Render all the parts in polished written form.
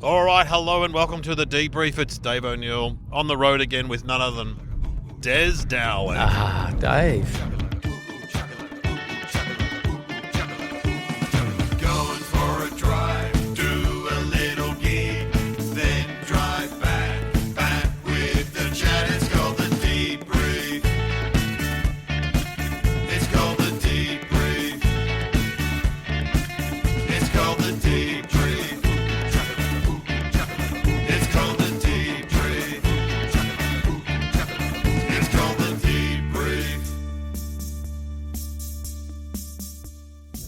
All right, hello and welcome to the debrief. It's Dave O'Neill on the road again with none other than Des Dowling. Ah, Dave. Going for a drive, do a little gig, then drive back with the chat. It's called the debrief. It's called the debrief. It's called the debrief. It's called the debrief. It's called the debrief.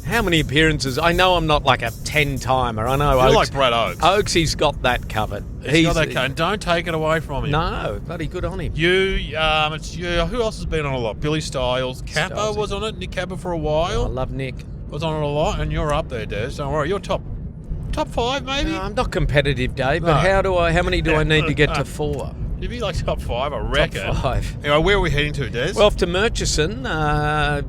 How many appearances? I know I'm not like a 10-timer. I know You're Oaks, like Brad Oaks. Oaksy's got that covered. He's got that and don't take it away from him. No, bloody good on him. It's you. Who else has been on a lot? Billy Styles. Kappa Styles. was on it. Nick Kappa for a I while. love Nick. Was on it a lot, and you're up there, Des. Don't worry. You're top five, maybe. No, I'm not competitive, Dave, but No. how many do I need to get to 4? You'd be like top 5, I reckon. Top 5. Anyway, where are we heading to, Des? Well, off to Murchison.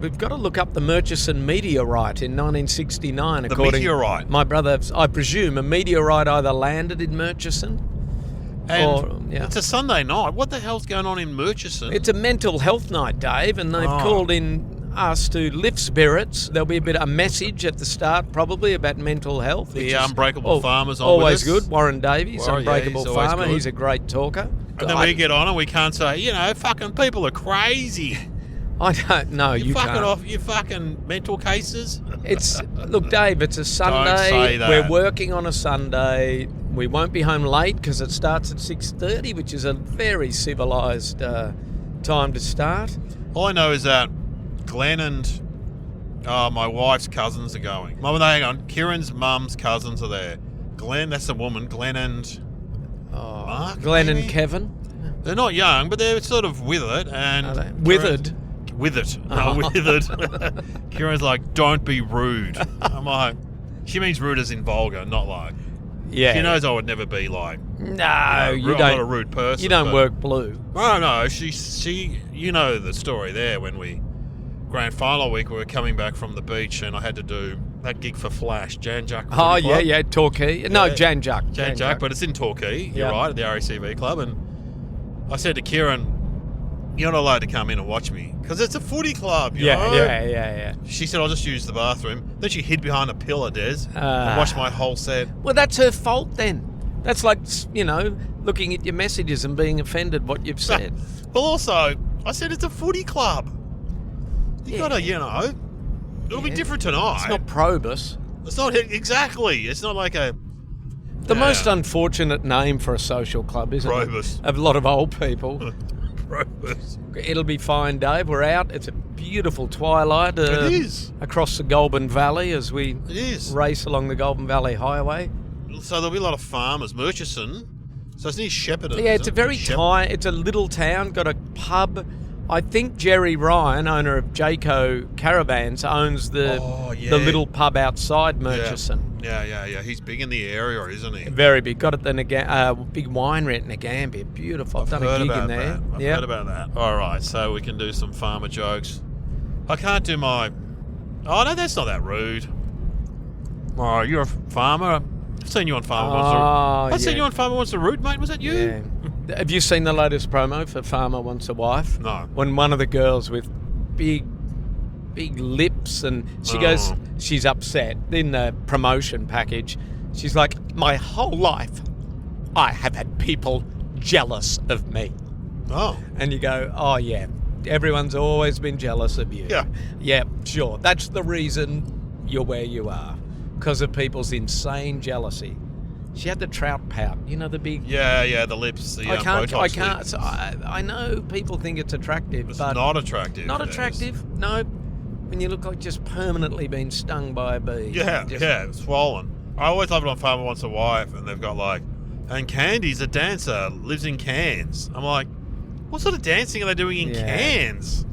We've got to look up the Murchison meteorite in 1969. The according meteorite? My brother, I presume, a meteorite either landed in Murchison and yeah. it's a Sunday night. What the hell's going on in Murchison? It's a mental health night, Dave, and they've called in us to lift spirits. There'll be a message at the start, probably, about mental health. The which is Unbreakable Farmer's on always with us. good. Warren Davies, Well, yeah, Unbreakable he's always Farmer. good. He's a great talker. And then we get on and we can't say, fucking people are crazy. I don't know. You You fucking can't. off, you fucking mental cases. Look, Dave. It's a Sunday. say that. We're working on a Sunday. We won't be home late because it starts at 6:30, which is a very civilised time to start. All I know is that Glenn and my wife's cousins are going. Hang on. Kieran's mum's cousins are there. Glenn, that's a woman. Glenn and Mark, Glenn maybe? and Kevin. They're not young, but they're sort of with it. And Are they? Withered? With it. No, with it. Kieran's like, don't be rude. I'm like, she means rude as in vulgar, not like. Yeah. She knows I would never be like. No, you I'm don't. not a rude person. You don't but- work blue. Oh no, she. You know the story there when grand final week we were coming back from the beach and I had to do that gig for Flash, Jan Jack. Oh, Footy Club. yeah, Torquay. No, Yeah. Jan Jack. Jan Jack, but it's in Torquay. You're Yeah. right, at the RACV club. And I said to Kieran, you're not allowed to come in and watch me because it's a footy club. You know? Yeah. She said, I'll just use the bathroom. Then she hid behind a pillar, Des, and watched my whole set. Well, that's her fault then. That's like, looking at your messages and being offended what you've said. Well, also, I said it's a footy club. You Yeah. gotta, it'll be different tonight. It's not Probus. It's not exactly. It's not like a. The most unfortunate name for a social club, isn't Probus. it? Of a lot of old people. Probus. It'll be fine, Dave. We're out. It's a beautiful twilight. It is. Across the Goulburn Valley as we It is. race along the Goulburn Valley Highway. So there'll be a lot of farmers. Murchison. So it's near Shepparton. Yeah, is it's it? a very Shep- it's a little town, got a pub. I think Jerry Ryan, owner of Jayco Caravans, owns the little pub outside Murchison. Yeah. He's big in the area, isn't he? Very big. Got it in a big winery at Nagambia. Beautiful. I've done a gig in there. I've heard about that. All right, so we can do some farmer jokes. I can't do my. Oh no, that's not that rude. Oh, you're a farmer. I've seen you on Farmer Wants a. I've seen you on Farmer Wants a Root, mate. Was that you? Yeah. Have you seen the latest promo for Farmer Wants a Wife? No. When one of the girls with big lips and she goes, she's upset in the promotion package. She's like, my whole life I have had people jealous of me. Oh. And you go, oh yeah, everyone's always been jealous of you. Yeah. Yeah, sure. That's the reason you're where you are. Because of people's insane jealousy. She had the trout pout, the big... Yeah, the lips, the Botox lips. I know people think it's attractive, It's but... not attractive. Not it is. attractive, no. When you look like just permanently been stung by a bee. Yeah, swollen. I always love it on Farmer Wants a Wife, and they've got and Candy's a dancer, lives in Cairns. I'm like, what sort of dancing are they doing in Cairns?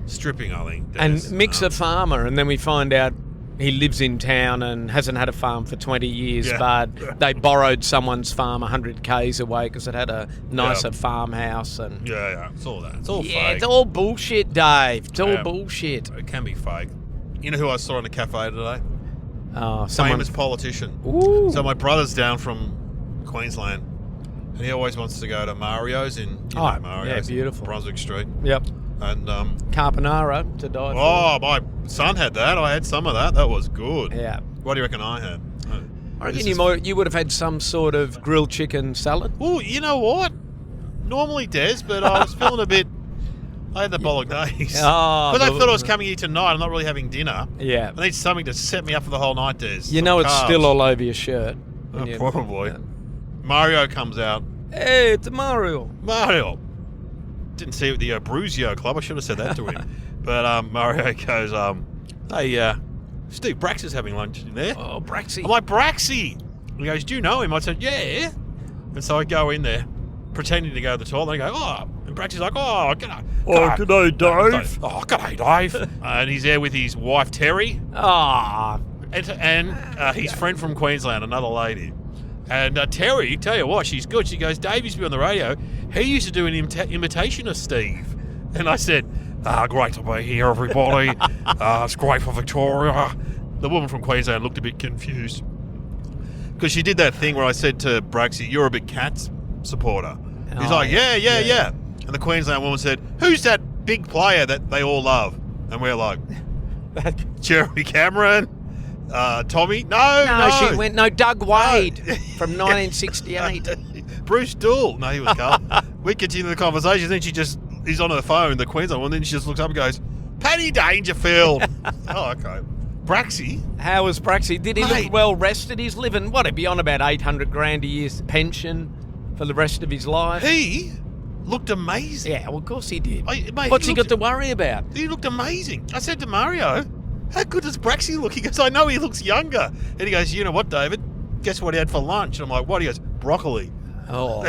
Stripping, I think. And Mick's a farmer, and then we find out he lives in town and hasn't had a farm for 20 years, but they borrowed someone's farm 100 k's away because it had a nicer farmhouse. And Yeah, it's all that. It's all fake. it's all bullshit, Dave. It's all bullshit. It can be fake. You know who I saw in a cafe today? Someone... Famous politician. Ooh. So my brother's down from Queensland, and he always wants to go to Mario's in Mario's in beautiful. Brunswick Street. Yep. And Carbonara to die for. oh, my son had that. I had some of that. That was good. Yeah. What do you reckon I had? I reckon you would have had some sort of grilled chicken salad. Oh, you know what? Normally Des, but I was feeling a bit. I had the bolognese. Oh, Because I thought I was coming here tonight. I'm not really having dinner. Yeah. I need something to set me up for the whole night, Des. You know it's still all over your shirt. Oh, probably. Mario comes out. Hey, it's Mario. Mario. Didn't see it at the Bruzio Club. I should have said that to him. But Mario goes, hey, Steve Brax is having lunch in there. Oh, Braxy. I'm like, Braxy. He goes, do you know him? I said, yeah. And so I go in there, pretending to go to the toilet. And I go, oh. And Braxy's like, oh, g'day. G'day, Dave. Oh, g'day, Dave. And he's there with his wife, Terry. Ah. And his friend from Queensland, another lady. And Terry, tell you what, she's good. She goes, Dave used to be on the radio. He used to do an imitation of Steve. And I said, great to be here, everybody. It's great for Victoria. The woman from Queensland looked a bit confused. Because she did that thing where I said to Braxy, you're a big Cats supporter. He's like, yeah. And the Queensland woman said, who's that big player that they all love? And we're like, Jeremy Cameron? Tommy? No. She went, Doug Wade from 1968. Bruce Dool. No, he was calm. We continue the conversation. Then he's on her phone, the Queensland one. Then she just looks up and goes, Paddy Dangerfield. Oh, okay. Braxy? How was Braxy? Did he look well rested? He's living, he'd be on about $800,000 a year's pension for the rest of his life. He looked amazing. Yeah, well, of course he did. Mate, What's he got to worry about? He looked amazing. I said to Mario, how good does Braxy look? He goes, I know he looks younger. And he goes, you know what, David? Guess what he had for lunch? And I'm like, what? He goes, broccoli. Oh.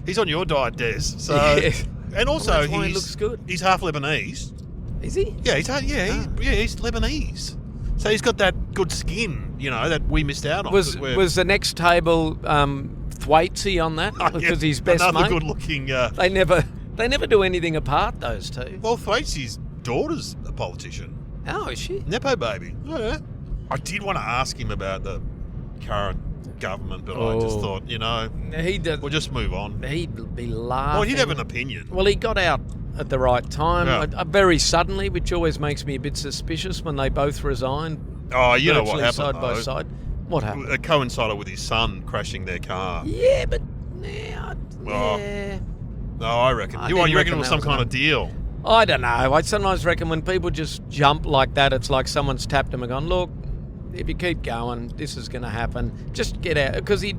He's on your diet, Des. So, yeah. And also, he looks good. He's half Lebanese. Is he? Yeah, he's Lebanese. So he's got that good skin, that we missed out on. Was the next table Thwaites on that? Because he's best another mate. good-looking. They never do anything apart, those two. Well, Thwaites' daughter's a politician. Oh, is she? Nepo baby. Yeah. I did want to ask him about the current government, but I just thought, we'll just move on. He'd be laughing. Well, he'd have an opinion. Well, he got out at the right time, Yeah. very suddenly, which always makes me a bit suspicious when they both resigned. Oh, you know what virtually happened, side by though? side. What happened? It coincided with his son crashing their car. Yeah, but No, I reckon. I You didn't reckon reckon it was that some was kind enough. of deal? I don't know. I sometimes reckon when people just jump like that, it's like someone's tapped them and gone, look, if you keep going, this is going to happen. Just get out. Because he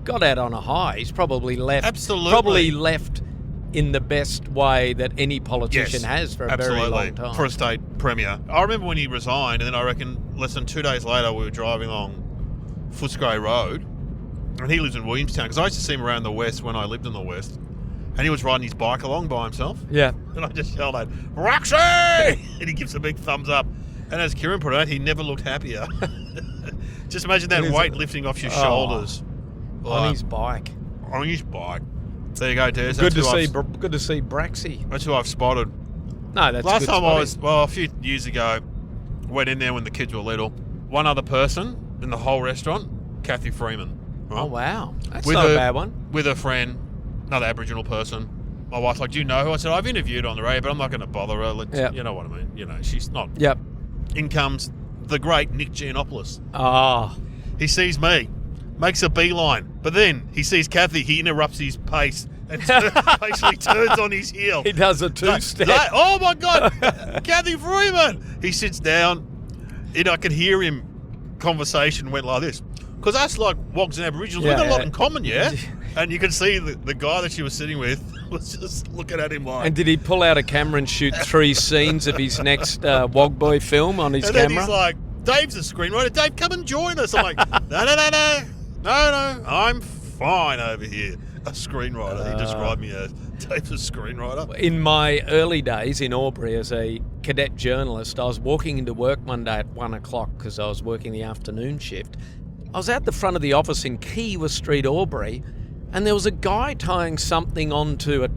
got out on a high. He's probably left. Absolutely. Probably left in the best way that any politician has for a very long time. For a state premier. I remember when he resigned, and then I reckon less than 2 days later we were driving along Footscray Road, and he lives in Williamstown, because I used to see him around the west when I lived in the west, and he was riding his bike along by himself, Yeah. and I just yelled out, Roxy! And he gives a big thumbs up. And as Kieran put it out, he never looked happier. Just imagine that weight lifting off your shoulders. On his bike. On his bike. There you go, Des. Good to see Braxy. That's who I've spotted. No, that's Last good time I spotting. was, a few years ago, went in there when the kids were little. One other person in the whole restaurant, Kathy Freeman. Right? Oh, wow. That's With not a her- bad one. With her friend, another Aboriginal person. My wife's like, do you know who? I said, I've interviewed her on the radio, but I'm not going to bother her. Yep. You know what I mean? She's not. Yep. In comes the great Nick Giannopoulos. Oh. He sees me, makes a beeline, but then he sees Kathy, he interrupts his pace and basically turns on his heel. He does a two-step. Oh my God, Kathy Freeman! He sits down, and I could hear him. Conversation went like this, because us like Wogs and Aboriginals, we've got a lot in common, yeah. And you can see the guy that she was sitting with was just looking at him like. And did he pull out a camera and shoot 3 scenes of his next Wog Boy film on his and camera? then he's like, Dave's a screenwriter. Dave, come and join us. I'm like, no, I'm fine over here. A screenwriter. He described me as Dave's a screenwriter. In my early days in Albury as a cadet journalist, I was walking into work one day at 1 o'clock because I was working the afternoon shift. I was out the front of the office in Kiewa Street, Albury, and there was a guy tying something onto a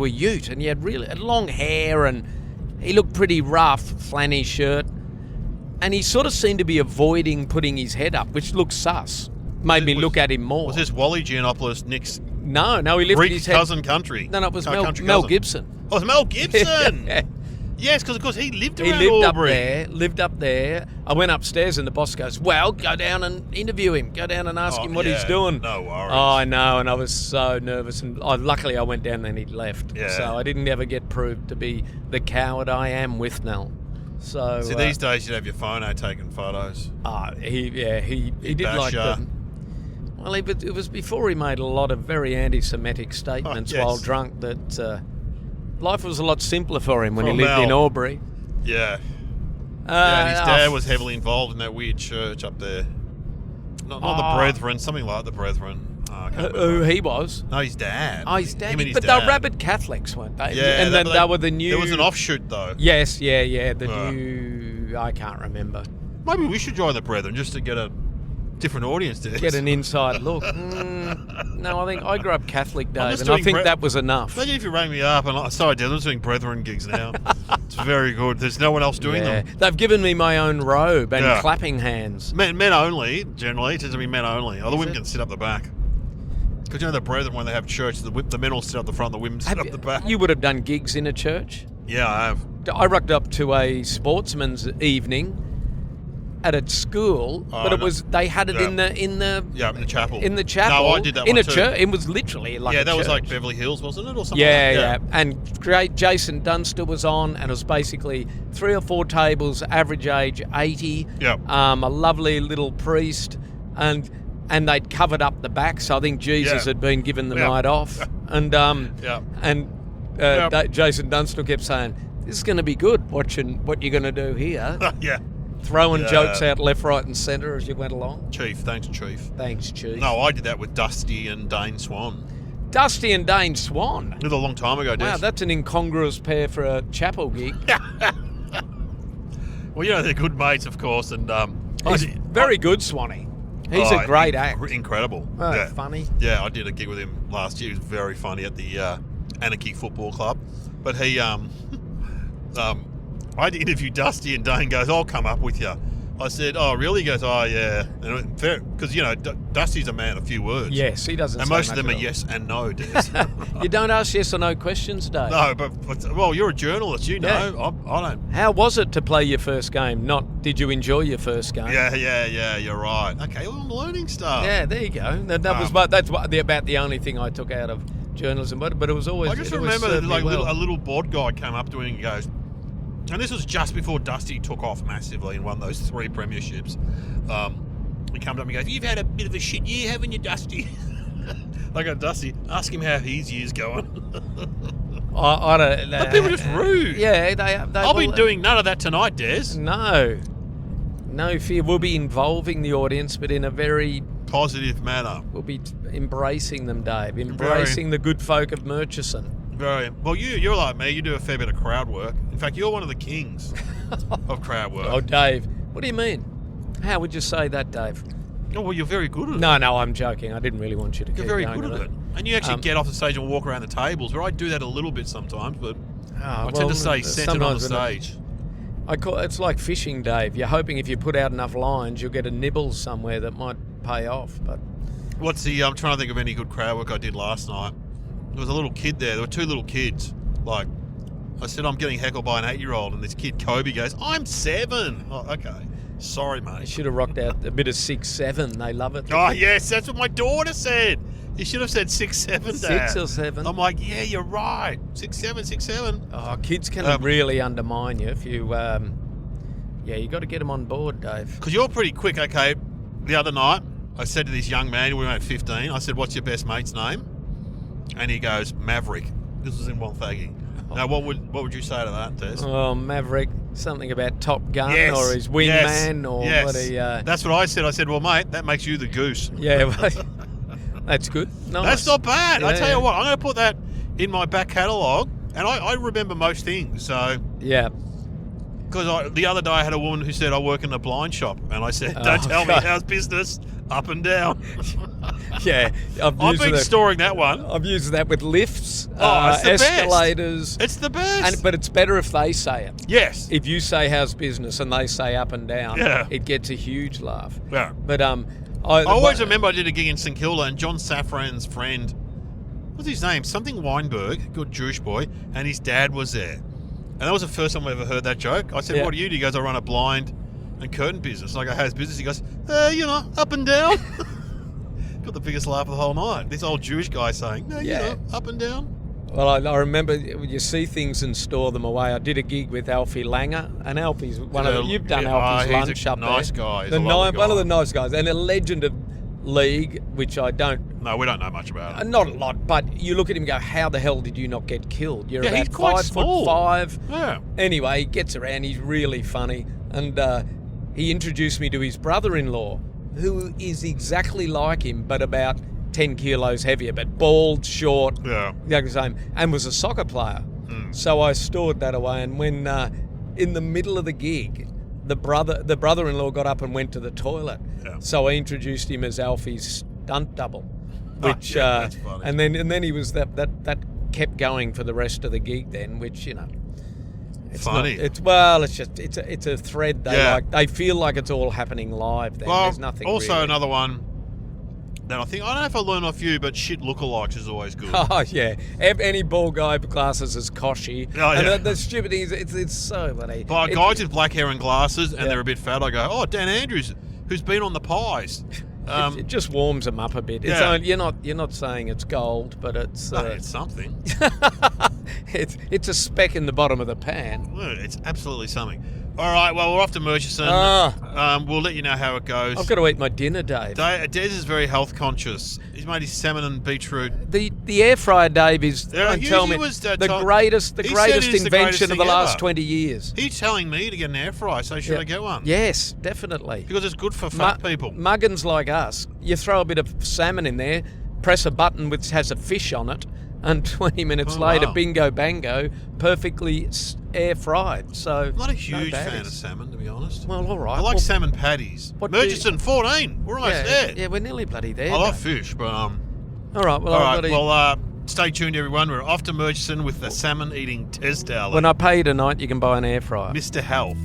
ute, and he had long hair, and he looked pretty rough, flanny shirt, and he sort of seemed to be avoiding putting his head up, which looked sus. made me look at him more. Was this Wally Giannopoulos, Nick's No, he lifted Greek his head. cousin country? No, it was country Mel cousin. Gibson. Oh, it was Mel Gibson. Yeah. Yes, because of course he lived He around lived Albury. up there. I went upstairs and the boss goes, well, go down and interview him. Go down and ask him what he's yeah, doing. no worries. Oh, I know, and I was so nervous. And luckily I went down and he'd left. Yeah. So I didn't ever get proved to be the coward I am with Nell. So See, these days you'd have your phone out taking photos. he did bash like ya. them. Well, it was before he made a lot of very anti-Semitic statements yes. while drunk that life was a lot simpler for him when From he lived Mel. in Albury. Yeah. Yeah, his dad oh, was heavily involved in that weird church up there. Not the Brethren, something like the Brethren. Oh, I can't Who remember. he was? No, his dad. Oh, his dad. Him and his But dad. they're rabid Catholics, weren't they? Yeah, and then they were the new. There was an offshoot though. Yes, yeah. The Yeah. new. I can't remember. Maybe we should join the Brethren just to get a different audience to Get an inside look. No, I think I grew up Catholic, Dave, just and I doing think that was enough. Imagine if you rang me up and sorry, Dad, I'm doing Brethren gigs now. It's very good. There's no one else doing them. They've given me my own robe and Yeah. clapping hands. Men only, generally. It tends to be men only. Oh, the women can sit up the back. Because you know the Brethren, when they have church, the men all sit up the front, the women sit up the back. You would have done gigs in a church. Yeah, I have. I rocked up to a sportsman's evening at a school, Oh, but it no. was they had it Yeah. in the Yeah, in the chapel. In the chapel. No, I did that in one a too. church. It was literally like yeah, a that was church. like Beverly Hills, wasn't it, or something? Yeah, like yeah, that? and great. Jason Dunster was on, and it was basically 3 or 4 tables, average age 80. Yep. A lovely little priest, and they'd covered up the back, so I think Jesus Yeah. had been given the Yeah. night off, and Yeah. and Jason Dunster kept saying, "This is going to be good. Watching what you're going to do here." Yeah. Throwing Yeah. jokes out left, right, and centre as you went along. Chief, thanks, Chief. Thanks, Chief. No, I did that with Dusty and Dane Swan. Dusty and Dane Swan. It was a long time ago, Des. Wow, that's an incongruous pair for a chapel gig. Well, you know, they're good mates, of course, and He's very good, Swanee. He's a great act. Incredible. Oh, yeah. funny. Yeah, I did a gig with him last year. He was very funny at the Anarchy Football Club. But he, I had to interview Dusty, and Dane goes, "I'll come up with you." I said, "Oh, really?" He goes, "Oh, yeah." Because, you know, Dusty's a man of few words. Yes, he doesn't And say most of much them are at all. yes and no, Des. You don't ask yes or no questions, Dave. No, but, well, you're a journalist, you know. Yeah. I don't. How was it to play your first game? Not did you enjoy your first game? Yeah, you're right. Okay, well, I'm learning stuff. Yeah, there you go. That's about the only thing I took out of journalism, but it was always. I just it always remember served me like well. a little bod guy came up to him and goes, and this was just before Dusty took off massively and won those 3 premierships. He comes up and goes, "You've had a bit of a shit year, haven't you, Dusty?" I go, "Dusty, ask him how his year's going." I don't. But people are just rude. Yeah, they. I'll be doing none of that tonight, Des. No fear. We'll be involving the audience, but in a very. Positive manner. We'll be embracing them, Dave. Embracing the good folk of Murchison. Very well. You're like me. You do a fair bit of crowd work. In fact, you're one of the kings of crowd work. Oh, Dave. What do you mean? How would you say that, Dave? Oh, well, you're very good at it. No, I'm joking. I didn't really want you to You're keep very going good with at it. And you actually get off the stage and walk around the tables, where I do that a little bit sometimes, but I tend to stay centred on the stage. It's like fishing, Dave. You're hoping if you put out enough lines, you'll get a nibble somewhere that might pay off. But I'm trying to think of any good crowd work I did last night. There was a little kid there. There were 2 little kids. Like, I said, I'm getting heckled by an 8-year-old, and this kid, Kobe, goes, "I'm 7. Oh, okay. Sorry, you mate. should have rocked out a bit of 6'7". They love it. Oh, yes, that's what my daughter said. You should have said 6'7", Dad. 6 or 7. I'm like, yeah, you're right. 6'7". Oh, kids can really undermine you if you. You got to get them on board, Dave. Because you're pretty quick, okay? The other night, I said to this young man, we were at 15, I said, "What's your best mate's name?" And he goes, "Maverick." This was in Wonthaggi. Now, what would you say to that, Des? Oh, Maverick, something about Top Gun Yes, or his wingman or yes. what he. That's what I said. I said, "Well, mate, that makes you the goose." Yeah, well, that's good. Nice. That's not bad. I Yeah, tell yeah. you what, I'm going to put that in my back catalogue, and I remember most things. So, Yeah. because the other day I had a woman who said, "I work in a blind shop," and I said, "Don't tell me God. how's business, up and down." Yeah, I've been storing that one. I've used that with lifts, It's the best. escalators. It's the best. But it's better if they say it. Yes. If you say how's business and they say up and down, Yeah. it gets a huge laugh. Yeah. But I always remember I did a gig in St Kilda, and John Safran's friend, what's his name? Something Weinberg, good Jewish boy, and his dad was there. And that was the first time I ever heard that joke. I said, what do you do? He goes, I run a blind and curtain business. And I go, how's business? He goes, up and down. Got the biggest laugh of the whole night. This old Jewish guy saying, up and down. Well, I remember you see things and store them away. I did a gig with Alfie Langer, and Alfie's one of the, you've done Alfie's lunch up there. Nice guy. One of the nice guys, and a legend of league, which I don't. No, we don't know much about it. Not a lot, but you look at him and go, how the hell did you not get killed? You're about he's quite 5'5". Yeah. Anyway, he gets around. He's really funny, and he introduced me to his brother-in-law, who is exactly like him, but about 10 kilos heavier, but bald, short, the same, and was a soccer player. So I stored that away, and when in the middle of the gig, the brother-in-law got up and went to the toilet. So I introduced him as Alfie's stunt double, which that's funny. and then he was that kept going for the rest of the gig. Then, which it's funny. It's a thread. They feel like it's all happening live. Then there's nothing. Also, really. another one. Then I don't know if I learned off you, but shit lookalikes is always good. Oh, yeah. Any ball guy with glasses is Koshy. Oh, yeah. And the stupid thing is, it's so funny. But guys with black hair and glasses, and they're a bit fat, I go, oh, Dan Andrews, who's been on the pies. It just warms them up a bit. It's you're not saying it's gold, but it's... it's something. it's a speck in the bottom of the pan. Well, it's absolutely something. All right, well, we're off to Murchison. We'll let you know how it goes. I've got to eat my dinner, Dave. Des is very health conscious. He's made his salmon and beetroot. The air fryer, Dave, is tell me the greatest invention of the last 20 years. He's telling me to get an air fryer, so should I get one? Yes, definitely. Because it's good for fat people. Muggins like us, you throw a bit of salmon in there, press a button which has a fish on it, and 20 minutes later, bingo bango, perfectly air fried. So I'm not a huge fan of salmon, to be honest. Well, all right. I like salmon patties. Murchison, 14. We're almost there. Yeah, we're nearly bloody there. I love fish, but all right. Well, stay tuned, everyone. We're off to Murchison with the salmon-eating Des Dowling. When I pay you tonight, you can buy an air fryer. Mr. Health.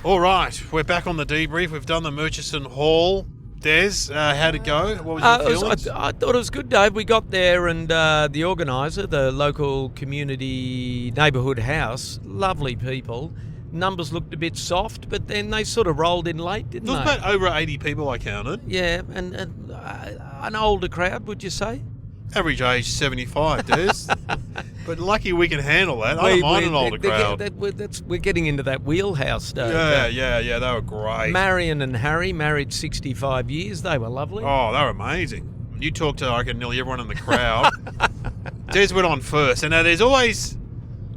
All right, we're back on the debrief. We've done the Murchison Hall. Des, how'd it go? What was your feelings? I thought it was good, Dave. We got there, and the organiser, the local community neighbourhood house, lovely people. Numbers looked a bit soft, but then they sort of rolled in late, didn't they? There was about over 80 people I counted. Yeah, and an older crowd, would you say? Average age 75, Des. But lucky we can handle that. I don't mind an older crowd. We're getting into that wheelhouse, Dave. Yeah, they were great. Marion and Harry married 65 years. They were lovely. Oh, they were amazing. You talked to, I reckon, nearly everyone in the crowd. Des went on first. And there's always...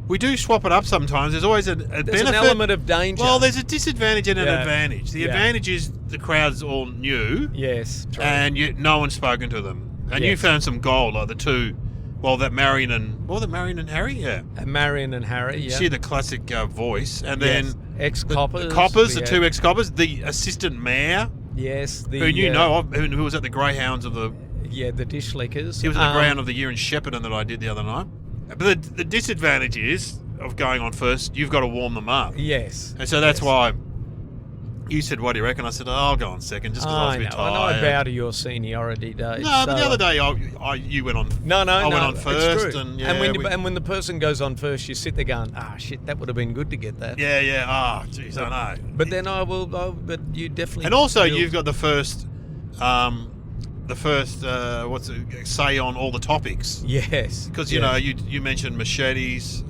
We do swap it up sometimes. There's always a benefit. There's an element of danger. Well, there's a disadvantage and an advantage. The advantage is the crowd's all new. Yes, true. And no one's spoken to them. And you found some gold, like the two... Well, that Marion and Harry? Yeah. Marion and Harry, yeah. She had the classic voice. And then... Ex-coppers. The two ex-coppers. The assistant mayor. Yes. Who you know of, who was at the Greyhounds of the... Yeah, the dish lickers. He was at the Greyhound of the Year in Shepparton that I did the other night. But the disadvantage is, of going on first, you've got to warm them up. Yes. And so that's why... You said, what do you reckon? I said, I'll go on second, just because I was a bit tired. I bow to your seniority, Dave. No, but the other day, you went on. I went on first. It's true. And when the person goes on first, you sit there going, shit, that would have been good to get that. Yeah. Jeez, I know. But then but you definitely... And also, you've got the first say on all the topics. Yes. Because, you mentioned machetes,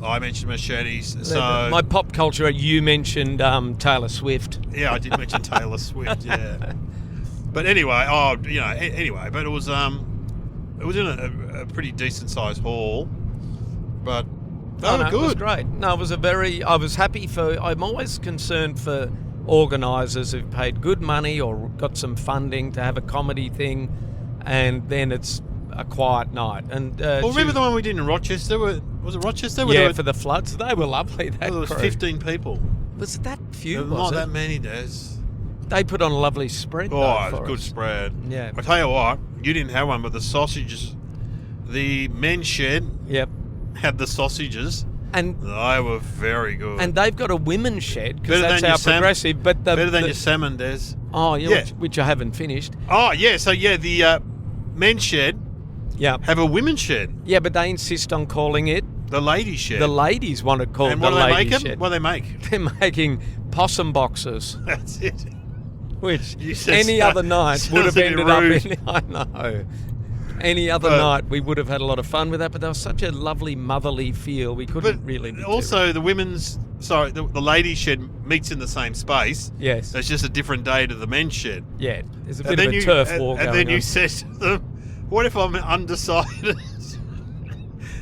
I mentioned machetes. So my pop culture, you mentioned Taylor Swift. Yeah, I did mention Taylor Swift. Yeah, but anyway, but it was in a pretty decent sized hall. But they were good. It was great. No, it was I was happy I'm always concerned for organisers who've paid good money or got some funding to have a comedy thing, and then it's a quiet night. And remember the one we did in Rochester? Was it Rochester? For the floods. They were lovely. There was 15 people. Was it that few? Not that many, Des. They put on a lovely spread. Oh, it was a good spread. Yeah. I tell you what, you didn't have one, but the sausages The men's shed Yep. had the sausages. And They were very good. and they've got a women's shed because Better that's than how your progressive. But better than your salmon, Des. oh yeah, Yeah. which I haven't finished. Oh, yeah. So, yeah, the men's shed Yeah. have a women's shed. Yeah, but they insist on calling it. The ladies' shed. The ladies want it called and the what do they ladies' make shed. them? What do they make? They're making possum boxes, That's it. which You said any sound- other night would have sounds a bit ended up rude. in. I know. Any other But- night we would have had a lot of fun with that, but there was such a lovely motherly feel. We couldn't But really. Be too- also, the ladies' shed meets in the same space. yes, It's just a different day to the men's shed. yeah. There's a And bit of a turf war and going then you on. said to them, "What if I'm undecided?"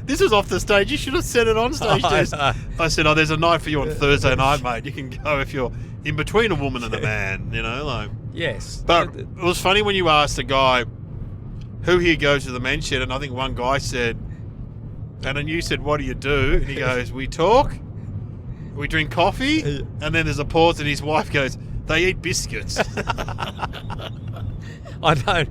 This was off the stage. You should have said it on stage. I Des. know. I said, "Oh, there's a night for you on Thursday night, mate. You can go if you're in between a woman and a man, you know." Like, Yes, but it was funny when you asked the guy who here goes to the men's shed, and I think one guy said, and then you said, "What do you do?" And he goes, "We talk, we drink coffee," and then there's a pause, and his wife goes, "They eat biscuits." I don't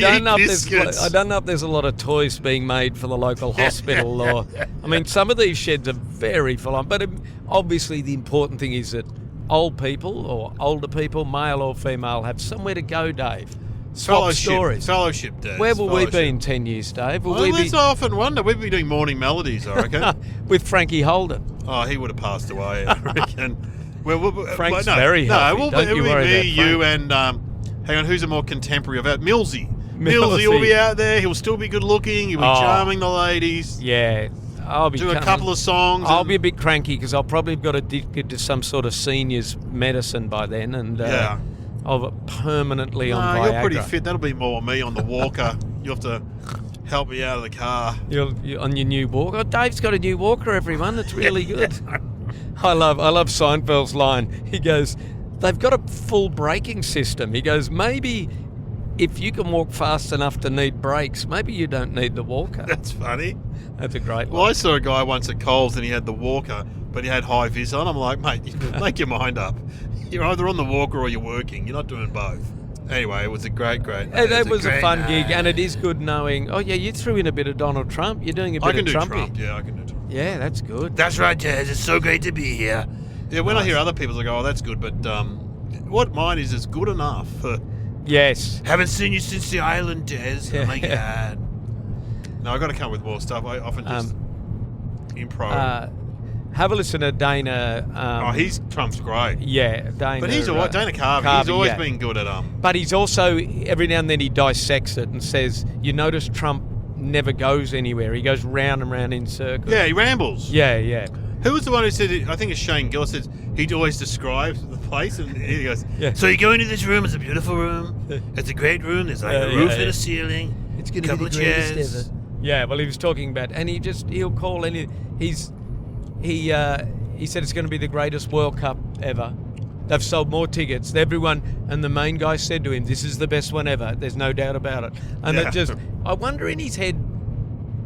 eat know if biscuits. I don't know if there's a lot of toys being made for the local hospital, or I mean, some of these sheds are very full on. But obviously, the important thing is that old people or older people, male or female, have somewhere to go, Dave. Swap stories. Fellowship, Des. Where will we Fellowship. be in 10 years, Dave? Will Well, we be let's often wonder. We'd be doing morning melodies, I reckon. with Frankie Holden? Oh, he would have passed away, I reckon. Well, Frank's no, very healthy. We'll Don't be, you it'll worry be me, about you, Frank. and hang on, who's a more contemporary of that? Millsy. Millsy will Millsy. be out there. He'll still be good looking. He'll be Oh. charming the ladies. Yeah, I'll be Do a coming- couple of songs. I'll and- be a bit cranky because I'll probably have got addicted to some sort of seniors medicine by then, and Yeah. I'll be permanently on No, Viagra. you're pretty fit. That'll be more me on the walker. You'll have to help me out of the car. You're on your new walker. Oh, Dave's got a new walker, everyone. It's really good. I love Seinfeld's line. He goes, "They've got a full braking system." He goes, "Maybe if you can walk fast enough to need brakes, maybe you don't need the walker." That's funny. That's a great Well, one. I saw a guy once at Coles and he had the walker, but he had high vis on. I'm like, mate, make your mind up. You're either on the walker or you're working. You're not doing both. Anyway, it was a great. It was a great fun night. gig, and it is good knowing. Oh yeah, you threw in a bit of Donald Trump. You're doing a bit I can of do Trumpy. Trump. Yeah, I can do Trump. Yeah, that's good. That's right, Jazz. It's so great to be here. Yeah, when I hear other people, I go, "Oh, that's good," but what mine is good enough. Yes. Haven't seen you since the island, Jazz. Oh my Yeah. god. No, I got to come up with more stuff. I often just improv. Have a listen to Dana. Oh, Trump's great. Yeah, Dana. But he's always, Dana Carvey, he's always yeah. been good at But he's also, every now and then he dissects it and says, you notice Trump never goes anywhere. He goes round and round in circles. Yeah, he rambles. Yeah, yeah. Who was the one who said it? I think it's Shane Gillis says he always describes the place and he goes, Yeah. "So you go into this room, it's a beautiful room. It's a great room, there's like a Yeah, roof yeah, and yeah. a ceiling. It's going to be the greatest ever." Yeah, well, he was talking about, and he'll call any. He said it's going to be the greatest World Cup ever. They've sold more tickets. Everyone, and the main guy said to him, "This is the best one ever. There's no doubt about it." And Yeah. it just, I wonder in his head,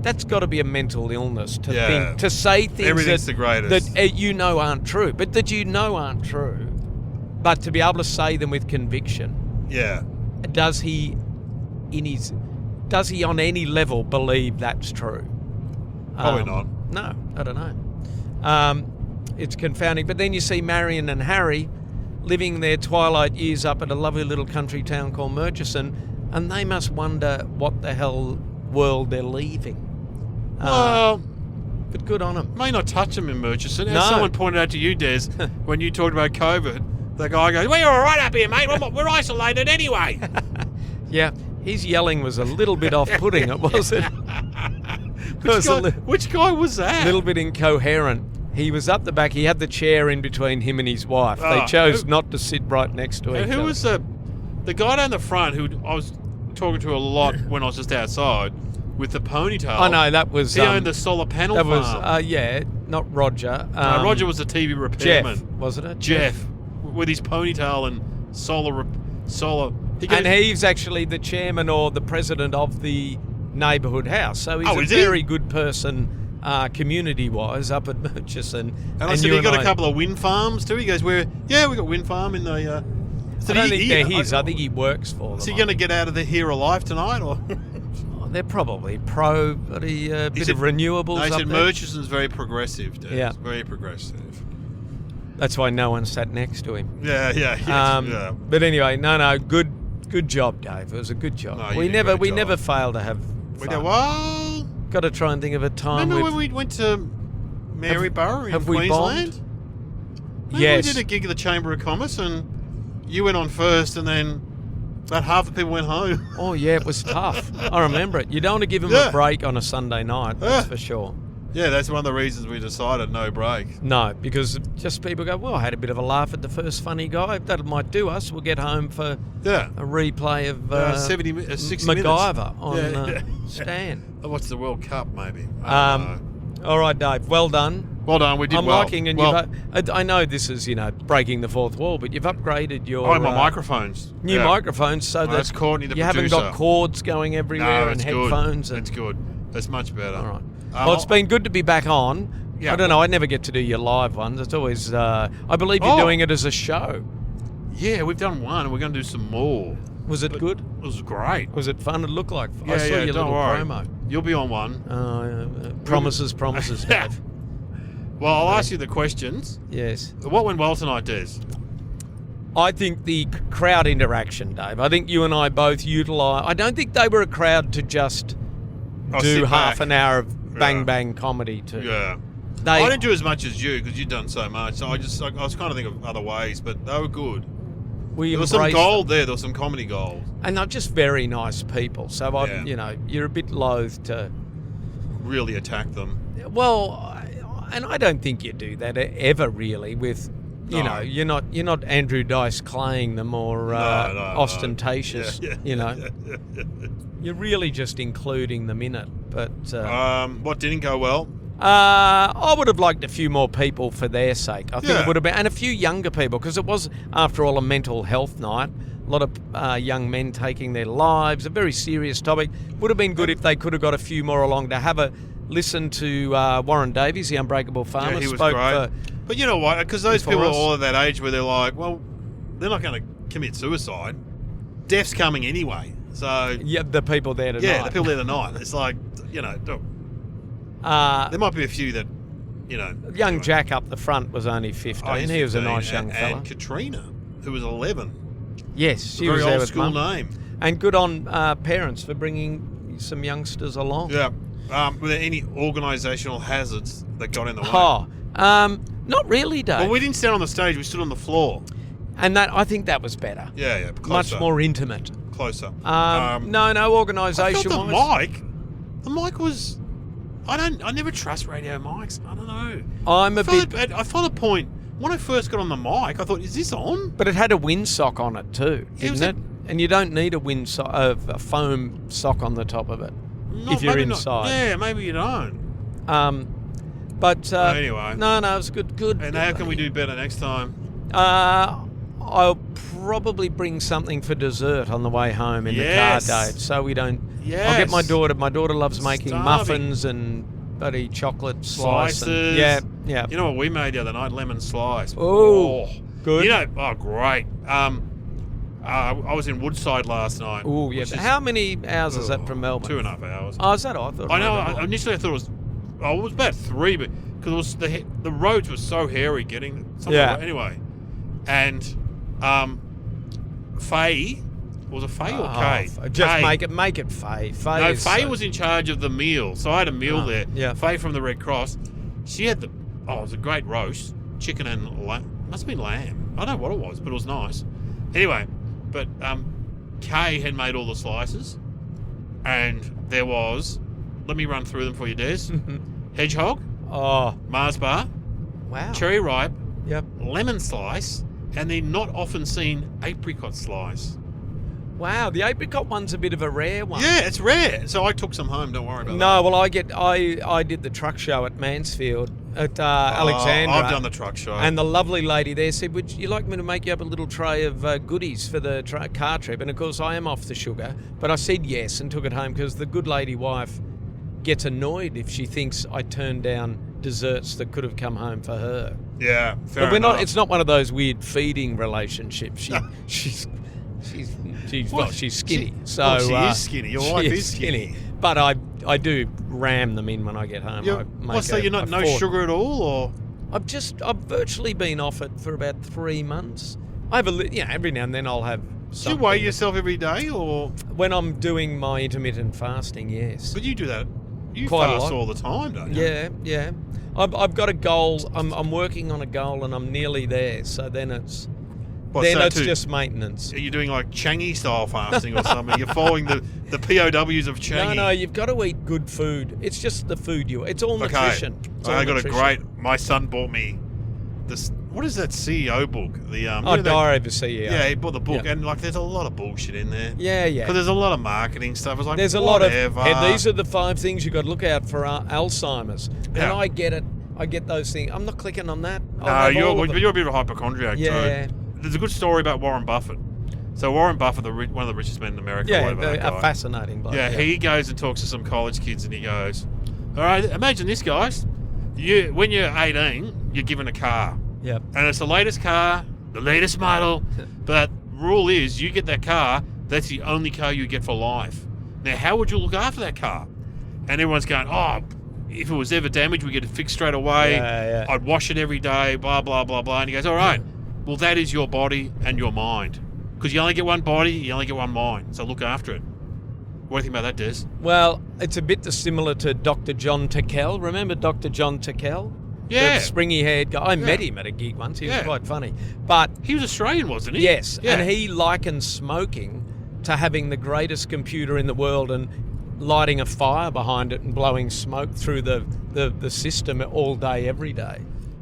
that's got to be a mental illness to Yeah. think, to say things Everything's that, the greatest. that you know aren't true, but aren't true, but to be able to say them with conviction. Yeah. Does he on any level believe that's true? Probably not. No, I don't know. It's confounding. But then you see Marion and Harry living their twilight years up at a lovely little country town called Murchison, and they must wonder what the hell world they're leaving. Well, But good on them. may not touch him in Murchison. As No. someone pointed out to you, Des, when you talked about COVID, the guy goes, "Well, you're all right up here, mate. We're isolated anyway." Yeah, his yelling was a little bit off-putting, it wasn't? Which guy was that? A little bit incoherent. He was up the back. He had the chair in between him and his wife. They Oh, chose who- not to sit right next to each And other. who was the guy down the front who I was talking to a lot when I was just outside with the ponytail? Oh no, that was He owned the solar panel that farm. was not Roger. Roger was the TV Jeff, repairman. wasn't it? Jeff, with his ponytail and solar. He goes, And he's actually the chairman or the president of the neighbourhood house. So he's Oh, a is he? very good person, community-wise, up at Murchison. and I said, "You got and a couple of wind farms too?" He goes, "Where? Yeah, we got wind farm in the." I don't think they're his. I think he works for them. Is he going to get out of here alive tonight, or? they're probably pro bloody bit of renewables They up said there. Murchison's very progressive, Des. Yeah. Very progressive. That's why no one sat next to him. Yeah, yeah. But anyway, no, good job, Dave. It was a good job. No, you we did a great never job. fail to have We fun. did well. Got to try and think of a time. Remember when we went to Maryborough in have we Queensland? bombed? Remember Yes. we did a gig at the Chamber of Commerce and you went on first and then about half the people went home. Oh yeah, it was tough. I remember it. You don't want to give them Yeah. a break on a Sunday night. That's Yeah. for sure. Yeah, that's one of the reasons we decided no break. No, because just people go, well, I had a bit of a laugh at the first funny guy. That might do us. We'll get home for Yeah. a replay of 60 MacGyver minutes. on Yeah. Stan. I watched the World Cup, maybe. I don't know. All right, Dave. Well done. Well done, we did I'm well. liking, and well, I know this is breaking the fourth wall, but you've upgraded your my microphones. new Yeah. microphones so that that's Courtney, the you haven't producer. got cords going everywhere No, and it's headphones. good. And, It's good. It's much better. all right. Well, it's been good to be back on. Yeah. I don't know. I never get to do your live ones. It's always. I believe you're Oh. doing it as a show. Yeah, we've done one and we're going to do some more. Was it good? It was great. Was it fun? It looked like. Yeah, I saw your don't little worry. promo. You'll be on one. Promises, Dave. Well, I'll ask you the questions. Yes. What went well tonight, Des? I think the crowd interaction, Dave. I think you and I both utilise. I don't think they were a crowd to just I'll do sit half back. an hour of bang Yeah. bang comedy too. Yeah. They, I didn't do as much as you because you've done so much. So I was kind of thinking of other ways, but they were good. we There was some embraced gold there. There was some comedy gold. them. And they're just very nice people. So Yeah. you're a bit loath to. Really attack them. Well, and I don't think you do that ever really with. No. You're not Andrew Dice Claying them or No, ostentatious. Yeah. You're really just including them in it. But What didn't go well? I would have liked a few more people for their sake. I think Yeah. it would have been, and a few younger people, because it was, after all, a mental health night. A lot of young men taking their lives, a very serious topic. Would have been good if they could have got a few more along to have a listen to Warren Davies, the Unbreakable Farmer. Yeah, he was spoke great. But you know what? Because those before people are us. all at that age where they're like, well, they're not going to commit suicide. Death's coming anyway. So, yeah, the people there tonight. yeah, the people there tonight. It's like, look, there might be a few that, Young anyway. Jack up the front was only 15. Oh, he's he was a 15, nice young fella. And Katrina, who was 11. Yes, A she very was there old with school Mum. name. And good on parents for bringing some youngsters along. Yeah. Were there any organisational hazards that got in the way? Oh, not really, Dave. Well, we didn't stand on the stage. We stood on the floor. And I think that was better. Yeah, closer. Much more intimate. Closer. No I organisation felt wise. the mic was... I never trust radio mics. I don't know. I'm a bit, I felt a point when I first got on the mic. I thought, is this on? but it had a windsock on it too, It was didn't it? And you don't need a a foam sock on the top of it if you're Maybe not. inside. Yeah, maybe you don't. But Anyway. no, it was good. And how can we do better next time? I'll probably bring something for dessert on the way home in Yes. the car, Dave, so we don't. Yes. I'll get my daughter. My daughter loves making Starving. muffins and bloody chocolate slice. Slices. And, yeah. You know what we made the other night? Lemon slice. Oh, good. Great. I was in Woodside last night. Oh, yeah. which is- How many hours is that from Melbourne? 2.5 hours. Oh, is that all? I thought. I know. it was Initially, I thought it was about 3, but because the roads were so hairy getting. Yeah. Anyway, and Faye was it Faye or Kay? Just Kay. make it Faye. Faye. No, is Faye so- was in charge of the meal, so I had a meal Oh, there. yeah. Faye from the Red Cross. She had it was a great roast, chicken and must have been lamb. I don't know what it was, but it was nice. Anyway, but Kay had made all the slices, and there was. Let me run through them for you, Des. Hedgehog, Oh, Mars bar, wow. cherry ripe, Yep. lemon slice, and the not often seen apricot slice. Wow, the apricot one's a bit of a rare one. Yeah, it's rare. So I took some home. Don't worry about that. No, well, I did the truck show at Mansfield at Alexandra. I've done the truck show. And the lovely lady there said, would you like me to make you up a little tray of goodies for the car trip? And of course, I am off the sugar. But I said yes and took it home because the good lady wife gets annoyed if she thinks I turned down desserts that could have come home for her. Yeah, fair But we're enough. not. It's not one of those weird feeding relationships. She's skinny. So she is skinny. Your wife she is skinny. But I do ram them in when I get home. So you're not no sugar at all, or? I've virtually been off it for about 3 months. I have every now and then I'll have Do you something. weigh yourself every day, or? When I'm doing my intermittent fasting, yes. But you do that. You Quite a fast lot. all the time, don't you? Yeah. I've got a goal. I'm working on a goal and I'm nearly there. So then it's just maintenance. Are you doing like Changi style fasting or something? You're following the POWs of Changi. No, you've got to eat good food. It's just the food you. It's all nutrition. It's all I got nutrition. My son bought me this. What is that CEO book? The Diary of a CEO. Yeah, he bought the book, Yeah. and like, there's a lot of bullshit in there. Yeah. Because there's a lot of marketing stuff. It's like, There's a lot of. whatever. Hey, these are the 5 things you've got to look out for Alzheimer's. Yeah. And I get it. I get those things. I'm not clicking on that. No, you're a bit of a hypochondriac Yeah. too. There's a good story about Warren Buffett. So Warren Buffett, one of the richest men in America, Yeah, whatever that a guy. fascinating bloke. Yeah, he goes and talks to some college kids, and he goes, "All right, imagine this, guys. When you're 18, you're given a car, Yep. and it's the latest car, the latest model. But rule is, you get that car. That's the only car you get for life. Now, how would you look after that car?" And everyone's going, "Oh, if it was ever damaged, we get it fixed straight away. Yeah. I'd wash it every day. Blah blah blah blah." And he goes, "All right, well, that is your body and your mind, because you only get one body, you only get one mind. So look after it." What do you think about that, Des? Well, it's a bit similar to Dr. John Tickell. Remember Dr. John Tickell? Yeah. The springy-haired guy. I met him at a gig once. He was Yeah. quite funny. But He was Australian, wasn't he? yes, Yeah. and he likened smoking to having the greatest computer in the world and lighting a fire behind it and blowing smoke through the system all day, every day,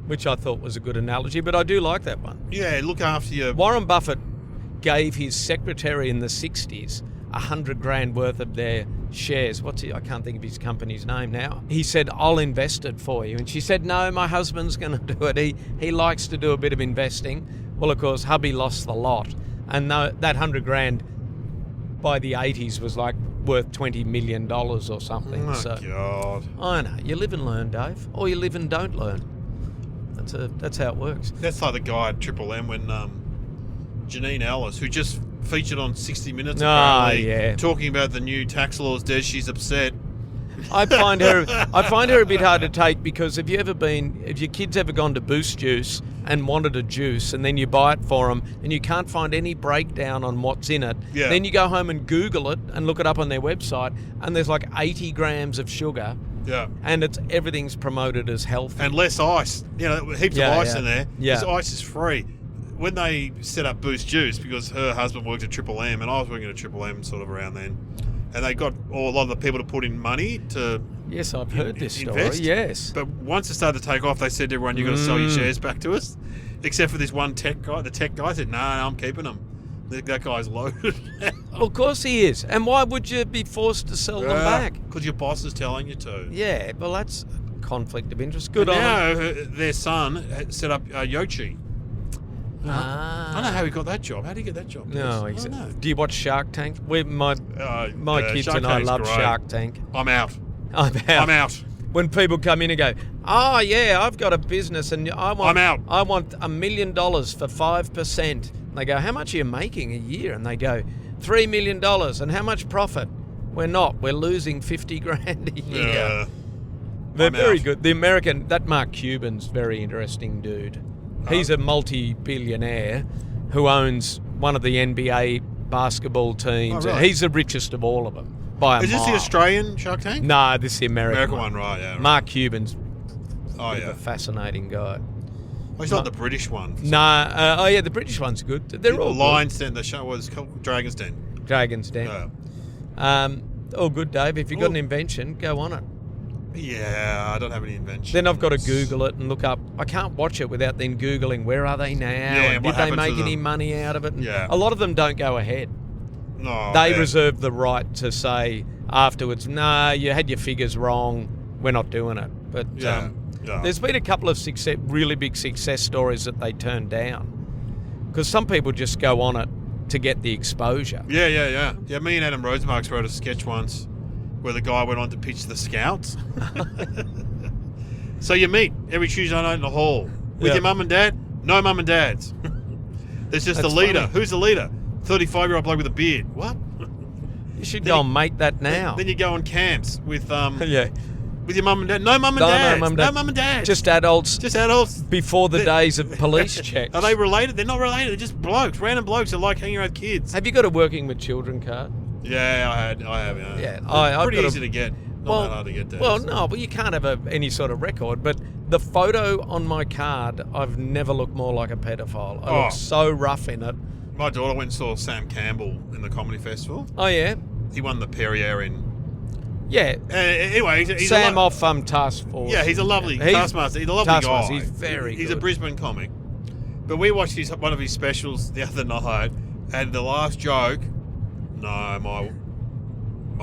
which I thought was a good analogy. But I do like that one. Yeah, look after your... Warren Buffett gave his secretary in the 60s $100,000 worth of their shares. I can't think of his company's name now. He said, "I'll invest it for you." And she said, "No, my husband's going to do it. He likes to do a bit of investing." Well, of course, hubby lost the lot. And that $100,000 by the 80s was like worth $20 million or something. Oh, so God. I know. You live and learn, Dave. Or you live and don't learn. That's how it works. That's like the guy at Triple M when Janine Ellis, who just featured on 60 Minutes, apparently, yeah. talking about the new tax laws. Des, she's upset. I find her a bit hard to take, because if your kids ever gone to Boost Juice and wanted a juice, and then you buy it for them and you can't find any breakdown on what's in it, Yeah. then you go home and Google it and look it up on their website, and there's like 80 grams of sugar, Yeah. and everything's promoted as healthy. And less ice. Heaps Yeah, of ice yeah. in there. Yeah. Because ice is free. When they set up Boost Juice, because her husband worked at Triple M, and I was working at Triple M sort of around then, and they got a lot of the people to put in money to Yes, I've heard this story. invest. Yes. But once it started to take off, they said to everyone, "You've got to sell your shares back to us." Except for this one tech guy. The tech guy said, no, I'm keeping them. That guy's loaded. Well, of course he is. And why would you be forced to sell them back? Because your boss is telling you to. Yeah, well, that's a conflict of interest. Good And on now him. their son had set up Yochi. Ah. I don't know how he got that job. How did he get that job? No, I don't know. do you watch Shark Tank? My kids Shark and I Tank's love great. Shark Tank. I'm out. I'm out. When people come in and go, "Oh yeah, I've got a business and I'm out. I want $1 million for 5%." And they go, "How much are you making a year?" And they go, $3 million. And how much profit? We're not. We're losing $50,000 a year. They're I'm very out. good. The American, that Mark Cuban's very interesting dude. He's a multi-billionaire who owns one of the NBA basketball teams. Oh, right. He's the richest of all of them by a Is this the mile. Australian Shark Tank? No, this is the American one, right, yeah. Right. Mark Cuban's Oh, a yeah. fascinating guy. Well, he's not the British one. No, the British one's good. They're all Lion's Den, the show was called Dragon's Den. good. Dragon's Den. All good, Dave. If you've got an invention, go on it. Yeah, I don't have any invention. Then I've got to Google it and look up. I can't watch it without then Googling where are they now? And what did they happened to make any them? money out of it? And Yeah. a lot of them don't go ahead. No, They yeah. reserve the right to say afterwards, "No, you had your figures wrong. We're not doing it." But Yeah. there's been a couple of really big success stories that they turned down because some people just go on it to get the exposure. Yeah, me and Adam Rosemarks wrote a sketch once where the guy went on to pitch the Scouts. So you meet every Tuesday night in the hall with Yeah. your mum and dad? No mum and dads. There's just That's a leader. funny. Who's the leader? 35-year-old bloke with a beard. What? You should go and make that now. Then you go on camps with Yeah. with your mum and dad. No mum and No, dad. no mum and dad. No mum and dad. Just adults Just adults. before the days of police checks. Are they related? They're not related. They're just blokes, random blokes that like hanging around with kids. Have you got a working with children card? Yeah, I have. Yeah, It's I've pretty got easy to get. Not that hard to get. Dad. Well, no, but you can't have any sort of record. But the photo on my card, I've never looked more like a pedophile. I look so rough in it. My daughter went and saw Sam Campbell in the comedy festival. Oh, yeah? He won the Perrier in. Yeah. Anyway, he's Sam off Task Force. Yeah, he's a lovely taskmaster. He's a lovely Taskmaster, guy. he's very He's a good. Brisbane comic. But we watched one of his specials the other night, and the last joke, no, my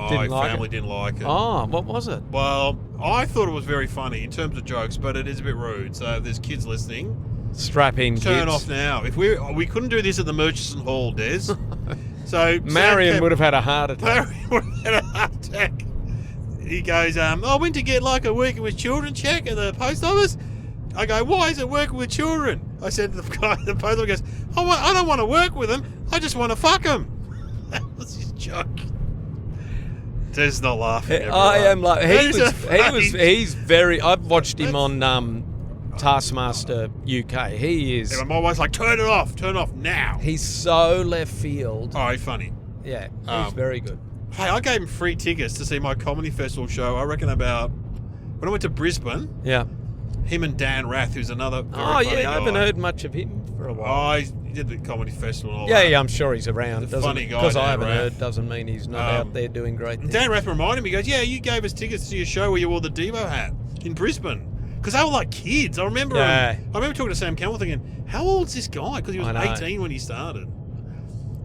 Didn't like family it? didn't like it. Oh, what was it? Well, I thought it was very funny in terms of jokes, but it is a bit rude. So if there's kids listening, Strap in, turn kids. off now. If we couldn't do this at the Murchison Hall, Des. So Marion would have had a heart attack. Marion would have had a heart attack. He goes, I went to get like a working with children check at the post office. I go, why is it working with children? I said to the guy at the post office, goes, I don't want to work with them. I just want to fuck them. That was his joke. Des not laughing. I am like He's he's very. I've watched him on Taskmaster UK. He is. Yeah, my wife's like, turn it off now. He's so left field. Oh, he's funny. Yeah, he's very good. Hey, I gave him free tickets to see my comedy festival show. I reckon about when I went to Brisbane. Yeah. Him and Dan Rath, who's another very Oh funny yeah, guy. I haven't heard much of him for a while. Oh, he did the comedy festival and all Yeah, that. yeah, I'm sure he's around. He's a funny guy, Because I Dan haven't Rath. heard doesn't mean he's not out there doing great things. Dan Rath reminded me, he goes, yeah, you gave us tickets to your show where you wore the Devo hat in Brisbane. Because they were like kids. I remember talking to Sam Campbell thinking, how old's this guy? Because he was I know. 18 when he started.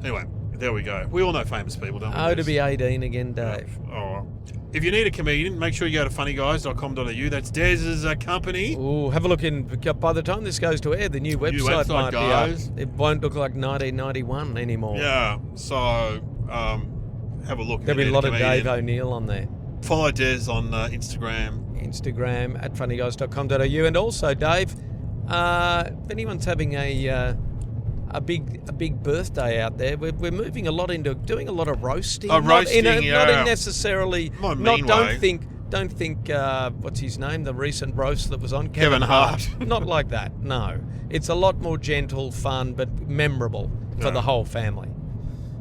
Anyway, there we go. We all know famous people, don't we? Oh, to Des? be 18 again, Dave. Oh. If you need a comedian, make sure you go to funnyguys.com.au. That's Des's company. Oh, have a look in. By the time this goes to air, the new website might guys. be up. It won't look like 1991 anymore. Yeah, so have a look. There'll be a lot of Dave O'Neill on there. Follow Des on Instagram. Instagram at funnyguys.com.au. And also, Dave, if anyone's having a big birthday out there, we're moving a lot into doing a lot of roasting. Roasting, not yeah. in necessarily. Not a mean way. Don't think. What's his name? The recent roast that was on Kevin Hart. Not like that. No, it's a lot more gentle, fun, but memorable for the whole family.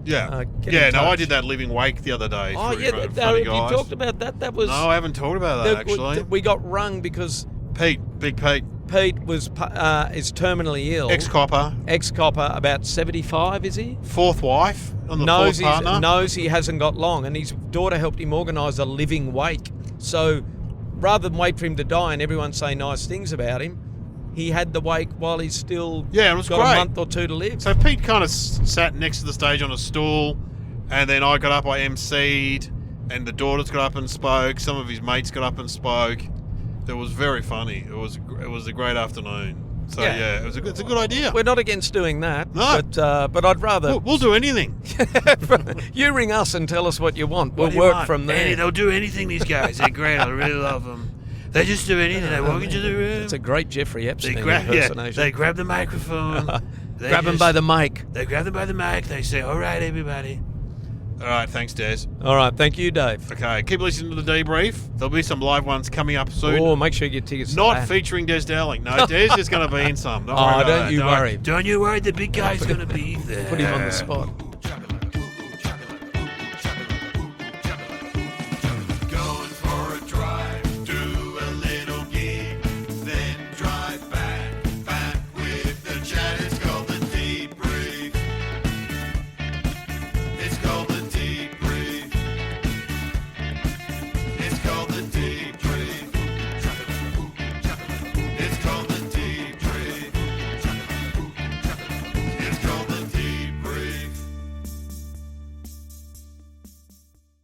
Yeah, get in No, I touch. did that living wake the other day. Oh for, yeah, Funny you Guys. talked about that. That was No, I haven't talked about that actually. We got rung because Big Pete, Pete is terminally ill. ex-copper, about 75, is he? fourth wife on the fourth partner. Knows he hasn't got long, and his daughter helped him organise a living wake. So rather than wait for him to die and everyone say nice things about him, he had the wake while he's still Yeah, it was got great. a month or two to live. So Pete kind of sat next to the stage on a stool, and then I got up, I emceed, and the daughters got up and spoke. Some of his mates got up and spoke. It was very funny. It was a great afternoon. So yeah, it's a good idea. We're not against doing that. No. But I'd rather We'll do anything. you ring us and tell us what you want. What We'll do you work want? from there. Andy, they'll do anything, these guys. They're great. I really love them. They just do anything. They walk into the room. It's a great Jeffrey Epstein They impersonation. grab the microphone. Grab him by the mic. They grab them by the mic. They say, all right, everybody. All right, thanks, Des. All right, thank you, Dave. Okay, keep listening to the debrief. There'll be some live ones coming up soon. Oh, make sure you get tickets. to Not that. featuring Des Dowling. No, Des is going to be in some. Don't worry about don't that. you worry. Don't you worry. The big guy's going to be there. Put him on the spot.